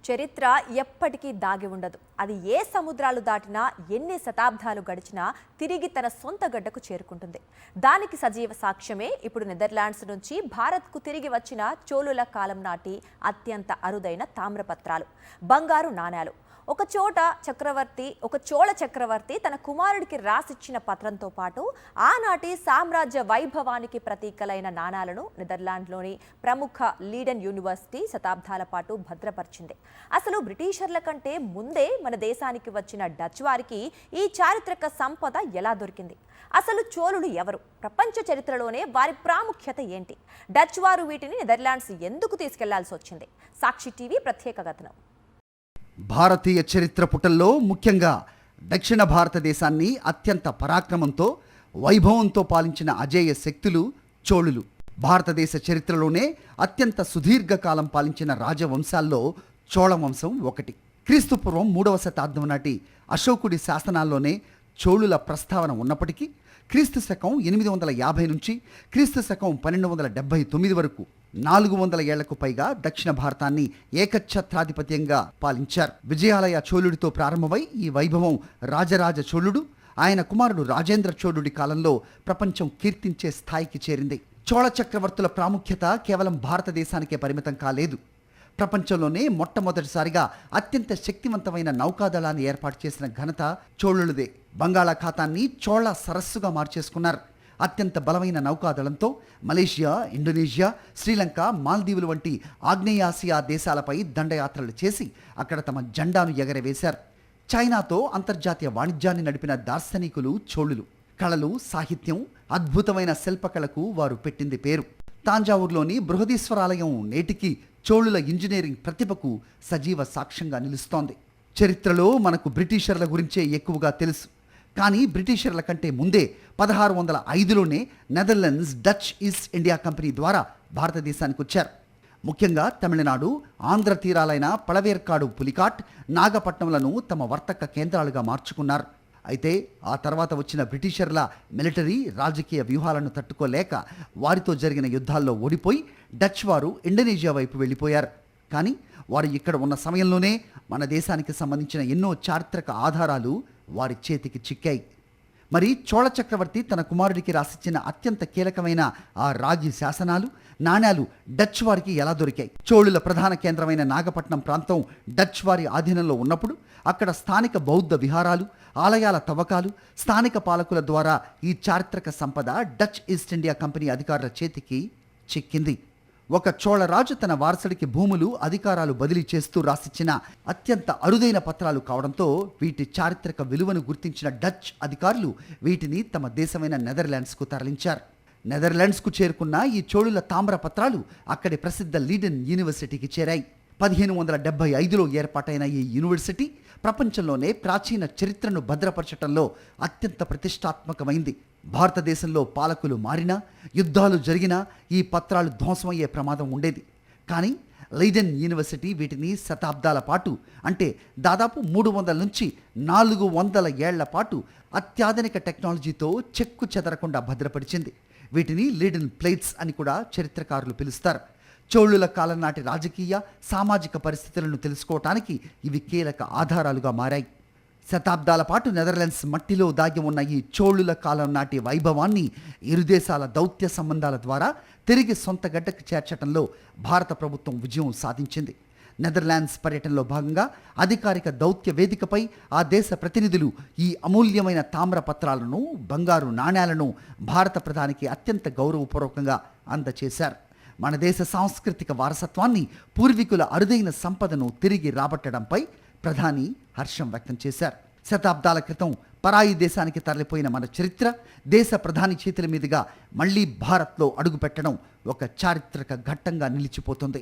చరిత్ర ఎప్పటికీ దాగి ఉండదు. అది ఏ సముద్రాలు దాటినా, ఎన్ని శతాబ్దాలు గడిచినా తిరిగి తన సొంత గడ్డకు చేరుకుంటుంది. దానికి సజీవ సాక్ష్యమే ఇప్పుడు నెదర్లాండ్స్ నుంచి భారత్కు తిరిగి వచ్చిన చోళుల కాలం నాటి అత్యంత అరుదైన తామ్రపత్రాలు, బంగారు నాణేలు. ఒక చోళ చక్రవర్తి తన కుమారుడికి రాసిచ్చిన పత్రంతో పాటు ఆనాటి సామ్రాజ్య వైభవానికి ప్రతీకలైన నాణాలను నెదర్లాండ్లోని ప్రముఖ లీడెన్ యూనివర్సిటీ శతాబ్దాల పాటు భద్రపరిచింది. అసలు బ్రిటిషర్ల కంటే ముందే మన దేశానికి వచ్చిన డచ్ వారికి ఈ చారిత్రక సంపద ఎలా దొరికింది? అసలు చోళులు ఎవరు? ప్రపంచ చరిత్రలోనే వారి ప్రాముఖ్యత ఏంటి? డచ్ వారు వీటిని నెదర్లాండ్స్ ఎందుకు తీసుకెళ్లాల్సి వచ్చింది? సాక్షి టీవీ ప్రత్యేక కథనం. భారతీయ చరిత్ర పుటల్లో ముఖ్యంగా దక్షిణ భారతదేశాన్ని అత్యంత పరాక్రమంతో, వైభవంతో పాలించిన అజేయ శక్తులు చోళులు. భారతదేశ చరిత్రలోనే అత్యంత సుదీర్ఘకాలం పాలించిన రాజవంశాల్లో చోళ వంశం ఒకటి. క్రీస్తుపూర్వం 3వ శతాబ్దం నాటి అశోకుడి శాసనాల్లోనే చోళుల ప్రస్తావన ఉన్నప్పటికీ క్రీస్తు శకం 850 నుంచి క్రీస్తు శకం 1279 వరకు 400 ఏళ్లకు పైగా దక్షిణ భారతాన్ని ఏకఛత్రాధిపత్యంగా పాలించారు. విజయాలయ చోళుడితో ప్రారంభమై ఈ వైభవం రాజరాజ చోళుడు, ఆయన కుమారుడు రాజేంద్ర చోళుడి కాలంలో ప్రపంచం కీర్తించే స్థాయికి చేరింది. చోళ చక్రవర్తుల ప్రాముఖ్యత కేవలం భారతదేశానికే పరిమితం కాలేదు. ప్రపంచంలోనే మొట్టమొదటిసారిగా అత్యంత శక్తివంతమైన నౌకాదళాన్ని ఏర్పాటు చేసిన ఘనత చోళులదే. బంగాళాఖాతాన్ని చోళ సరస్సుగా మార్చేసుకున్నారు. అత్యంత బలమైన నౌకాదళంతో మలేషియా, ఇండోనేషియా, శ్రీలంక, మాల్దీవులు వంటి ఆగ్నేయాసియా దేశాలపై దండయాత్రలు చేసి అక్కడ తమ జెండాను ఎగరవేశారు. చైనాతో అంతర్జాతీయ వాణిజ్యాన్ని నడిపిన దార్శనికులు చోళులు. కళలు, సాహిత్యం, అద్భుతమైన శిల్పకళకు వారు పెట్టింది పేరు. తాంజావూరులోని బృహదీశ్వరాలయం నేటికి చోళుల ఇంజనీరింగ్ ప్రతిభకు సజీవ సాక్ష్యంగా నిలుస్తోంది. చరిత్రలో మనకు బ్రిటిషర్ల గురించే ఎక్కువగా తెలుసు. కానీ బ్రిటిషర్ల కంటే ముందే 1605లోనే Netherlands Dutch East India company ద్వారా భారతదేశానికి వచ్చారు. ముఖ్యంగా తమిళనాడు, ఆంధ్ర తీరాలైన పళవేర్కాడు, పులికాట్, నాగపట్నంలను తమ వర్తక కేంద్రాలుగా మార్చుకున్నారు. అయితే ఆ తర్వాత వచ్చిన బ్రిటిషర్ల మిలిటరీ, రాజకీయ వ్యూహాలను తట్టుకోలేక వారితో జరిగిన యుద్ధాల్లో ఓడిపోయి డచ్ వారు ఇండోనేషియా వైపు వెళ్ళిపోయారు. కానీ వారు ఇక్కడ ఉన్న సమయంలోనే మన దేశానికి సంబంధించిన ఎన్నో చారిత్రక ఆధారాలు వారి చేతికి చిక్కాయి. మరి చోళ చక్రవర్తి తన కుమారుడికి రాసిచ్చిన అత్యంత కీలకమైన ఆ రాగి శాసనాలు, నాణేలు డచ్ వారికి ఎలా దొరికాయి? చోళుల ప్రధాన కేంద్రమైన నాగపట్నం ప్రాంతం డచ్ వారి ఆధీనంలో ఉన్నప్పుడు అక్కడ స్థానిక బౌద్ధ విహారాలు, ఆలయాల తవ్వకాలు, స్థానిక పాలకుల ద్వారా ఈ చారిత్రక సంపద డచ్ ఈస్ట్ ఇండియా కంపెనీ అధికారుల చేతికి చిక్కింది. ఒక చోళరాజు తన వారసుడికి భూములు, అధికారాలు బదిలీ చేస్తూ రాసిచ్చిన అత్యంత అరుదైన పత్రాలు కావడంతో వీటి చారిత్రక విలువను గుర్తించిన డచ్ అధికారులు వీటిని తమ దేశమైన నెదర్లాండ్స్కు తరలించారు. నెదర్లాండ్స్కు చేరుకున్న ఈ చోళుల తామ్ర పత్రాలు అక్కడి ప్రసిద్ధ లీడెన్ యూనివర్సిటీకి చేరాయి. 1575లో ఏర్పాటైన ఈ యూనివర్సిటీ ప్రపంచంలోనే ప్రాచీన చరిత్రను భద్రపరచడంలో అత్యంత ప్రతిష్టాత్మకమైంది. భారతదేశంలో పాలకులు మారినా, యుద్ధాలు జరిగినా ఈ పత్రాలు ధ్వంసమయ్యే ప్రమాదం ఉండేది. కానీ లీడెన్ యూనివర్సిటీ వీటిని శతాబ్దాల పాటు, అంటే దాదాపు 300 నుంచి 400 ఏళ్ల పాటు అత్యాధునిక టెక్నాలజీతో చెక్కు చెదరకుండా భద్రపరిచింది. వీటిని లీడెన్ ప్లేట్స్ అని కూడా చరిత్రకారులు పిలుస్తారు. చోళుల కాలం నాటి రాజకీయ, సామాజిక పరిస్థితులను తెలుసుకోవటానికి ఇవి కీలక ఆధారాలుగా మారాయి. శతాబ్దాల పాటు నెదర్లాండ్స్ మట్టిలో దాగి ఉన్న ఈ చోళుల కాలం నాటి వైభవాన్ని ఇరు దేశాల దౌత్య సంబంధాల ద్వారా తిరిగి సొంత గడ్డకు చేర్చడంలో భారత ప్రభుత్వం విజయం సాధించింది. నెదర్లాండ్స్ పర్యటనలో భాగంగా అధికారిక దౌత్య వేదికపై ఆ దేశ ప్రతినిధులు ఈ అమూల్యమైన తామ్ర పత్రాలను, బంగారు నాణేలను భారత ప్రధానికి అత్యంత గౌరవపూర్వకంగా అందజేశారు. మన దేశ సాంస్కృతిక వారసత్వాన్ని, పూర్వీకుల అరుదైన సంపదను తిరిగి రాబట్టడంపై ప్రధాని హర్షం వ్యక్తం చేశారు. శతాబ్దాల క్రితం పరాయి దేశానికి తరలిపోయిన మన చరిత్ర దేశ ప్రధాని చేతుల మీదుగా మళ్లీ భారత్లో అడుగుపెట్టడం ఒక చారిత్రక ఘట్టంగా నిలిచిపోతుంది.